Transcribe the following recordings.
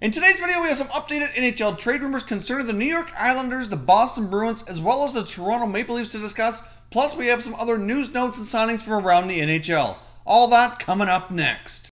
In today's video, we have some updated NHL trade rumors concerning the New York Islanders, the Boston Bruins, as well as the Toronto Maple Leafs to discuss. Plus, we have some other news notes and signings from around the NHL. All that coming up next.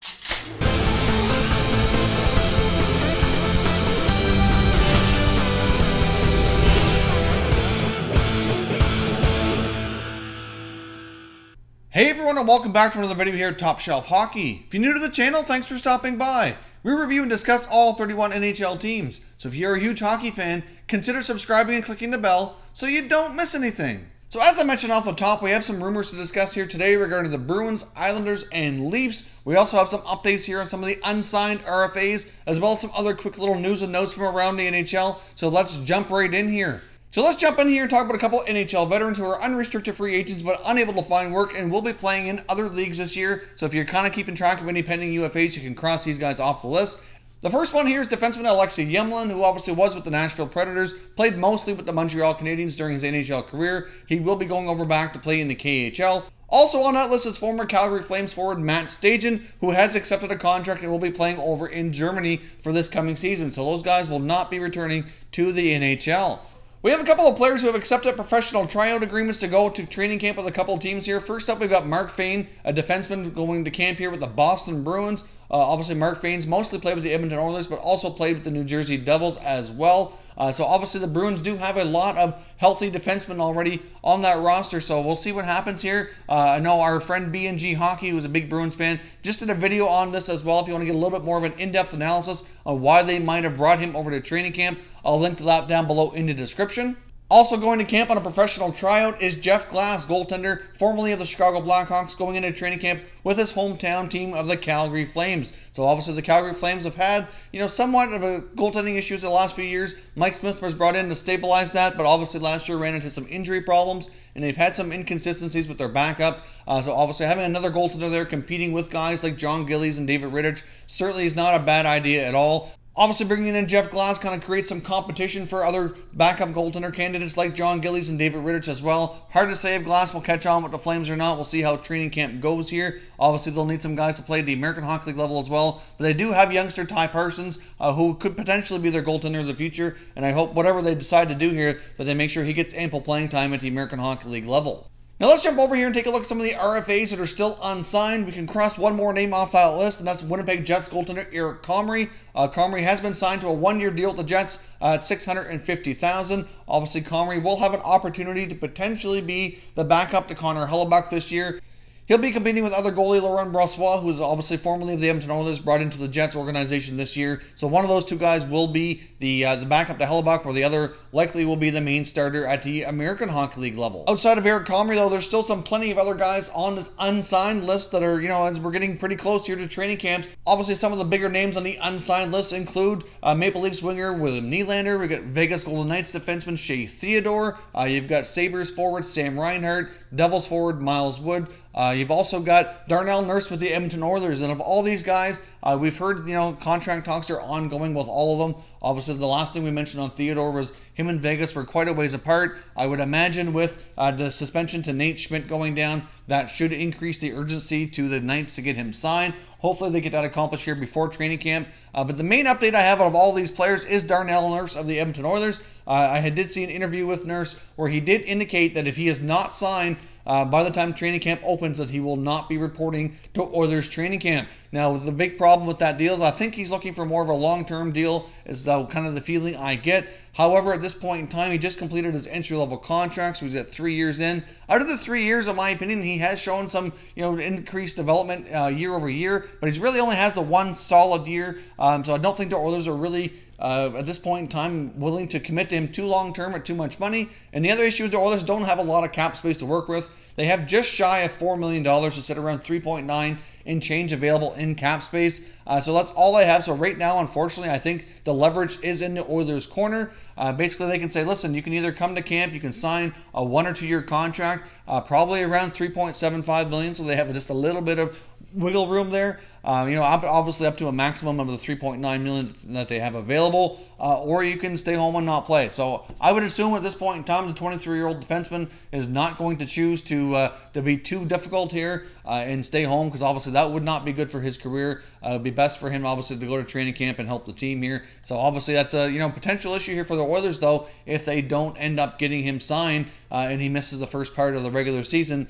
Hey everyone, and welcome back to another video here at Top Shelf Hockey. If you're new to the channel, thanks for stopping by. We review and discuss all 31 NHL teams, so if you're a huge hockey fan, consider subscribing and clicking the bell so you don't miss anything. So as I mentioned off the top, we have some rumors to discuss here today regarding the Bruins, Islanders, and Leafs. We also have some updates here on some of the unsigned RFAs, as well as some other quick little news and notes from around the NHL, so let's jump right in here. So let's jump in here and talk about a couple of NHL veterans who are unrestricted free agents but unable to find work and will be playing in other leagues this year. So if you're kind of keeping track of any pending UFAs, you can cross these guys off the list. The first one here is defenseman Alexei Yemlin, who obviously was with the Nashville Predators, played mostly with the Montreal Canadiens during his NHL career. He will be going over back to play in the KHL. Also on that list is former Calgary Flames forward Matt Stajan, who has accepted a contract and will be playing over in Germany for this coming season. So those guys will not be returning to the NHL. We have a couple of players who have accepted professional tryout agreements to go to training camp with a couple of teams here. First up, we've got Mark Fane, a defenseman going to camp here with the Boston Bruins. Obviously, Mark Fane's mostly played with the Edmonton Oilers, but also played with the New Jersey Devils as well. So obviously, the Bruins do have a lot of healthy defensemen already on that roster, so we'll see what happens here. I know our friend B&G Hockey, who's a big Bruins fan, just did a video on this as well. If you want to get a little bit more of an in-depth analysis on why they might have brought him over to training camp, I'll link to that down below in the description. Also going to camp on a professional tryout is Jeff Glass, goaltender, formerly of the Chicago Blackhawks, going into training camp with his hometown team of the Calgary Flames. So obviously the Calgary Flames have had, somewhat of a goaltending issues the last few years. Mike Smith was brought in to stabilize that, but obviously last year ran into some injury problems, and they've had some inconsistencies with their backup. So obviously having another goaltender there competing with guys like John Gillies and David Rittich certainly is not a bad idea at all. Obviously, bringing in Jeff Glass kind of creates some competition for other backup goaltender candidates like John Gillies and David Rittich as well. Hard to say if Glass will catch on with the Flames or not. We'll see how training camp goes here. Obviously, they'll need some guys to play at the American Hockey League level as well. But they do have youngster Ty Parsons, who could potentially be their goaltender in the future. And I hope whatever they decide to do here, that they make sure he gets ample playing time at the American Hockey League level. Now let's jump over here and take a look at some of the RFAs that are still unsigned. We can cross one more name off that list, and that's Winnipeg Jets goaltender Eric Comrie. Comrie has been signed to a one-year deal with the Jets at $650,000. Obviously, Comrie will have an opportunity to potentially be the backup to Connor Hellebuyck this year. He'll be competing with other goalie Laurent Brossoit, who is obviously formerly of the Edmonton Oilers, brought into the Jets organization this year. So one of those two guys will be the backup to Hellebuyck, where the other likely will be the main starter at the American Hockey League level. Outside of Eric Comrie, though, there's still plenty of other guys on this unsigned list that are, as we're getting pretty close here to training camps. Obviously, some of the bigger names on the unsigned list include Maple Leafs winger William Nylander. We've got Vegas Golden Knights defenseman Shea Theodore. You've got Sabres forward Sam Reinhart, Devils forward Miles Wood. You've also got Darnell Nurse with the Edmonton Oilers, and of all these guys, we've heard, contract talks are ongoing with all of them. Obviously, the last thing we mentioned on Theodore was him and Vegas were quite a ways apart. I would imagine with the suspension to Nate Schmidt going down, that should increase the urgency to the Knights to get him signed. Hopefully they get that accomplished here before training camp. But the main update I have out of all these players is Darnell Nurse of the Edmonton Oilers. I did see an interview with Nurse where he did indicate that if he is not signed by the time training camp opens, that he will not be reporting to Oilers training camp. Now, the big problem with that deal is I think he's looking for more of a long-term deal, is kind of the feeling I get. However, at this point in time, he just completed his entry-level contract, so he's at 3 years in. Out of the 3 years, in my opinion, he has shown some, increased development year over year, but he really only has the one solid year. So I don't think the Oilers are really, at this point in time, willing to commit to him too long-term at too much money. And the other issue is the Oilers don't have a lot of cap space to work with. They have just shy of $4 million to sit around 3.9 and change available in cap space. So that's all I have. So right now, unfortunately, I think the leverage is in the Oilers' corner. Basically, they can say, listen, you can either come to camp, you can sign a 1 or 2 year contract, probably around $3.75 million. So they have just a little bit of wiggle room there. Obviously up to a maximum of the $3.9 million that they have available, or you can stay home and not play. So I would assume at this point in time, the 23-year-old defenseman is not going to choose to be too difficult here and stay home, because obviously that would not be good for his career. It would be best for him, obviously, to go to training camp and help the team here. So obviously that's a potential issue here for the Oilers, though, if they don't end up getting him signed and he misses the first part of the regular season.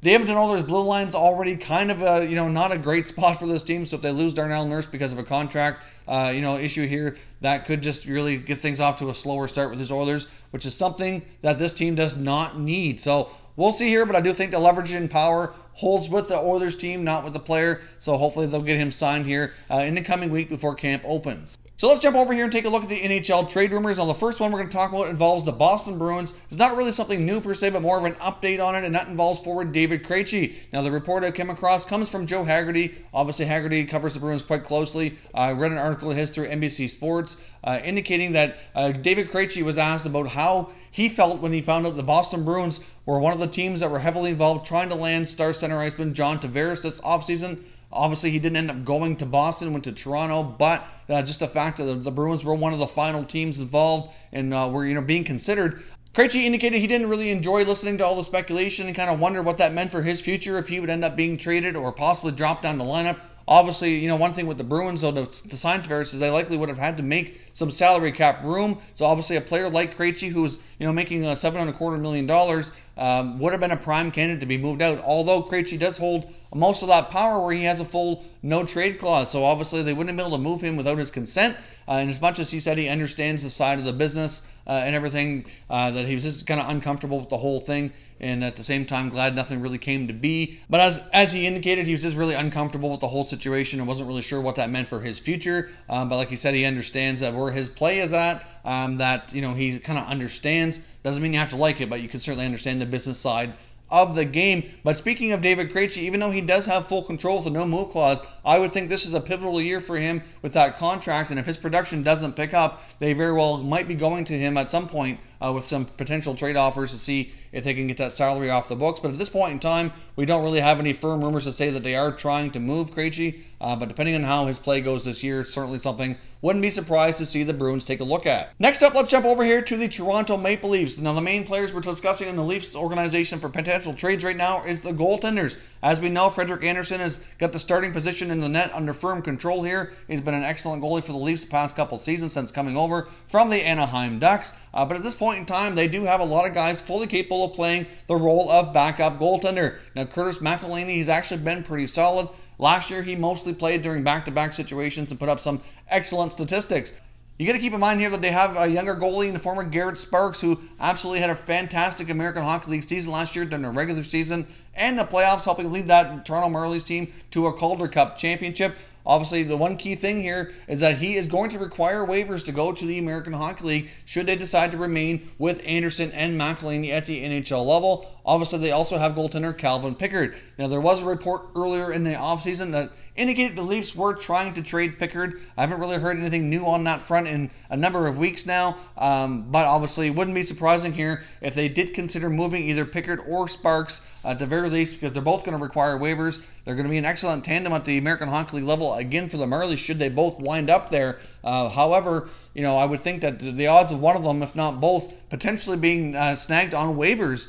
The Edmonton Oilers blue line's already kind of not a great spot for this team. So if they lose Darnell Nurse because of a contract issue here, that could just really get things off to a slower start with his Oilers, which is something that this team does not need. So we'll see here, but I do think the leverage and power holds with the Oilers team, not with the player. So hopefully they'll get him signed here in the coming week before camp opens. So let's jump over here and take a look at the NHL trade rumors. Now, the first one we're going to talk about involves the Boston Bruins. It's not really something new per se, but more of an update on it, and that involves forward David Krejci. Now, the report I came across comes from Joe Haggerty. Obviously, Haggerty covers the Bruins quite closely. I read an article of his through NBC Sports indicating that David Krejci was asked about how he felt when he found out the Boston Bruins were one of the teams that were heavily involved trying to land star center iceman John Tavares this offseason. Obviously, he didn't end up going to Boston, went to Toronto, but just the fact that the Bruins were one of the final teams involved and were being considered. Krejci indicated he didn't really enjoy listening to all the speculation and kind of wondered what that meant for his future, if he would end up being traded or possibly dropped down the lineup. Obviously, one thing with the Bruins, though, to sign Tavares is they likely would have had to make some salary cap room. So obviously, a player like Krejci, who's making $7.25 million, would have been a prime candidate to be moved out. Although Krejci does hold most of that power, where he has a full no trade clause. So obviously, they wouldn't be able to move him without his consent. And as much as he said he understands the side of the business and everything, that he was just kind of uncomfortable with the whole thing, and at the same time glad nothing really came to be. But as he indicated, he was just really uncomfortable with the whole situation and wasn't really sure what that meant for his future. But like he said, he understands that where his play is at, that he kind of understands. Doesn't mean you have to like it, but you can certainly understand the business side of the game. But speaking of David Krejci, even though he does have full control with the no move clause, I would think this is a pivotal year for him with that contract, and if his production doesn't pick up, they very well might be going to him at some point with some potential trade offers to see if they can get that salary off the books. But at this point in time, we don't really have any firm rumors to say that they are trying to move Krejci, but depending on how his play goes this year, it's certainly something wouldn't be surprised to see the Bruins take a look at. Next up, let's jump over here to the Toronto Maple Leafs. Now, the main players we're discussing in the Leafs organization for potential trades right now is the goaltenders. As we know, Frederik Andersen has got the starting position in the net under firm control here. He's been an excellent goalie for the Leafs the past couple seasons since coming over from the Anaheim Ducks. But at this point in time, they do have a lot of guys fully capable of playing the role of backup goaltender. Now, Curtis McElhinney, he's actually been pretty solid. Last year, he mostly played during back-to-back situations and put up some excellent statistics. You got to keep in mind here that they have a younger goalie in the former Garrett Sparks, who absolutely had a fantastic American Hockey League season last year during the regular season and the playoffs, helping lead that Toronto Marlies team to a Calder Cup championship. Obviously, the one key thing here is that he is going to require waivers to go to the American Hockey League should they decide to remain with Andersen and McElhinney at the NHL level. Obviously, they also have goaltender Calvin Pickard. Now, there was a report earlier in the offseason that indicated the Leafs were trying to trade Pickard. I haven't really heard anything new on that front in a number of weeks now, but obviously it wouldn't be surprising here if they did consider moving either Pickard or Sparks at the very least, because they're both going to require waivers. They're going to be an excellent tandem at the American Hockey League level again for the Marlies should they both wind up there. However, I would think that the odds of one of them, if not both, potentially being snagged on waivers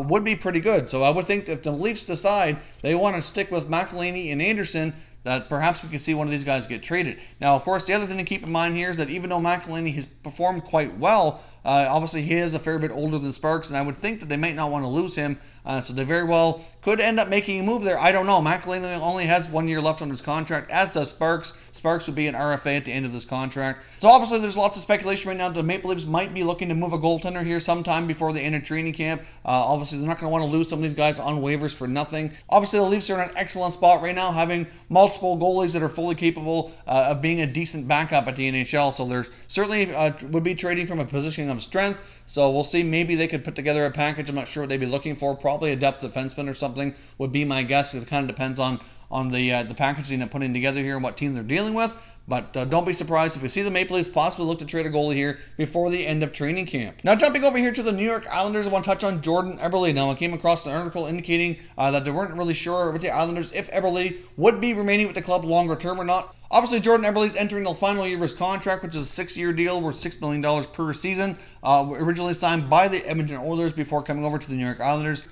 would be pretty good. So I would think if the Leafs decide they want to stick with McElhinney and Andersen, that perhaps we could see one of these guys get traded. Now, of course, the other thing to keep in mind here is that even though McElhinney has performed quite well, obviously he is a fair bit older than Sparks, and I would think that they might not want to lose him. So they very well could end up making a move there. I don't know. McElhinney only has 1 year left on his contract, as does Sparks. Sparks would be an RFA at the end of this contract. So obviously there's lots of speculation right now that the Maple Leafs might be looking to move a goaltender here sometime before the end of training camp. Obviously they're not going to want to lose some of these guys on waivers for nothing. Obviously the Leafs are in an excellent spot right now, having multiple goalies that are fully capable of being a decent backup at the NHL. So there's certainly would be trading from a position of strength. So we'll see. Maybe they could put together a package. I'm not sure what they'd be looking for. Probably a depth defenseman or something would be my guess. It kind of depends on the packaging they're putting together here and what team they're dealing with. But don't be surprised if you see the Maple Leafs possibly look to trade a goalie here before the end of training camp. Now, jumping over here to the New York Islanders, I want to touch on Jordan Eberle. Now, I came across an article indicating that they weren't really sure with the Islanders if Eberle would be remaining with the club longer term or not. Obviously, Jordan Eberle is entering the final year of his contract, which is a 6-year deal worth $6 million per season, originally signed by the Edmonton Oilers before coming over to the New York Islanders.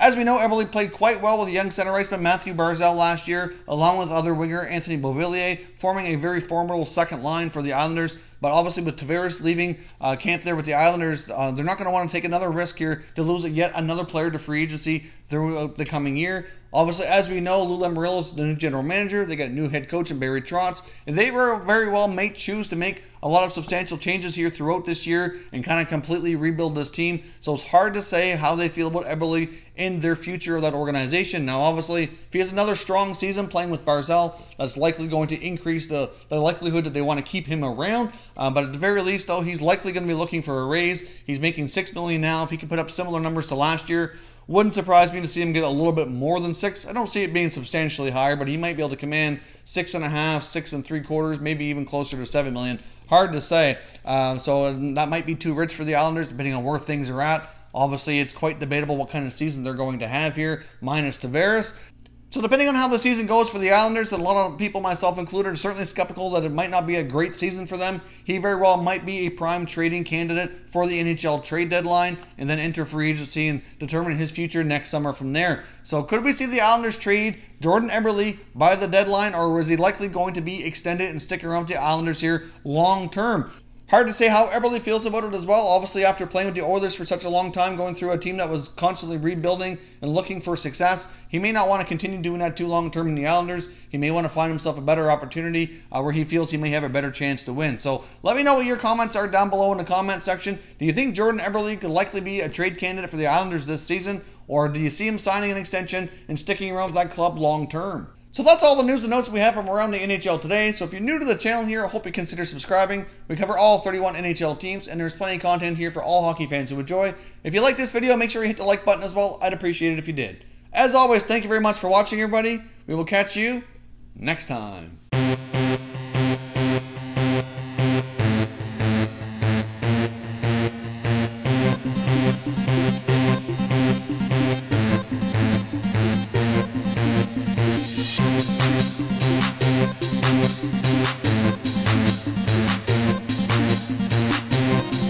As we know, Eberle played quite well with young center iceman Matthew Barzal last year, along with other winger Anthony Beauvillier, forming a very formidable second line for the Islanders. But obviously with Tavares leaving camp there with the Islanders, they're not going to want to take another risk here to lose yet another player to free agency throughout the coming year. Obviously, as we know, Lou Lamoriello is the new general manager. They got a new head coach in Barry Trotz, and they very well may choose to make a lot of substantial changes here throughout this year and kind of completely rebuild this team. So it's hard to say how they feel about Eberle in their future of that organization. Now, obviously, if he has another strong season playing with Barzal, that's likely going to increase the likelihood that they want to keep him around. But at the very least, though, he's likely going to be looking for a raise. He's making $6 million now. If he can put up similar numbers to last year, wouldn't surprise me to see him get a little bit more than 6. I don't see it being substantially higher, but he might be able to command 6.5, 6 3/4, maybe even closer to $7 million. Hard to say. So that might be too rich for the Islanders, depending on where things are at. Obviously, it's quite debatable what kind of season they're going to have here, minus Tavares. So depending on how the season goes for the Islanders, and a lot of people, myself included, are certainly skeptical that it might not be a great season for them. He very well might be a prime trading candidate for the NHL trade deadline and then enter free agency and determine his future next summer from there. So could we see the Islanders trade Jordan Eberle by the deadline, or is he likely going to be extended and stick around with the Islanders here long term? Hard to say how Eberle feels about it as well. Obviously, after playing with the Oilers for such a long time, going through a team that was constantly rebuilding and looking for success, he may not want to continue doing that too long term in the Islanders. He may want to find himself a better opportunity where he feels he may have a better chance to win. So let me know what your comments are down below in the comment section. Do you think Jordan Eberle could likely be a trade candidate for the Islanders this season? Or do you see him signing an extension and sticking around with that club long term? So that's all the news and notes we have from around the NHL today. So if you're new to the channel here, I hope you consider subscribing. We cover all 31 NHL teams, and there's plenty of content here for all hockey fans who enjoy. If you like this video, make sure you hit the like button as well. I'd appreciate it if you did. As always, thank you very much for watching, everybody. We will catch you next time.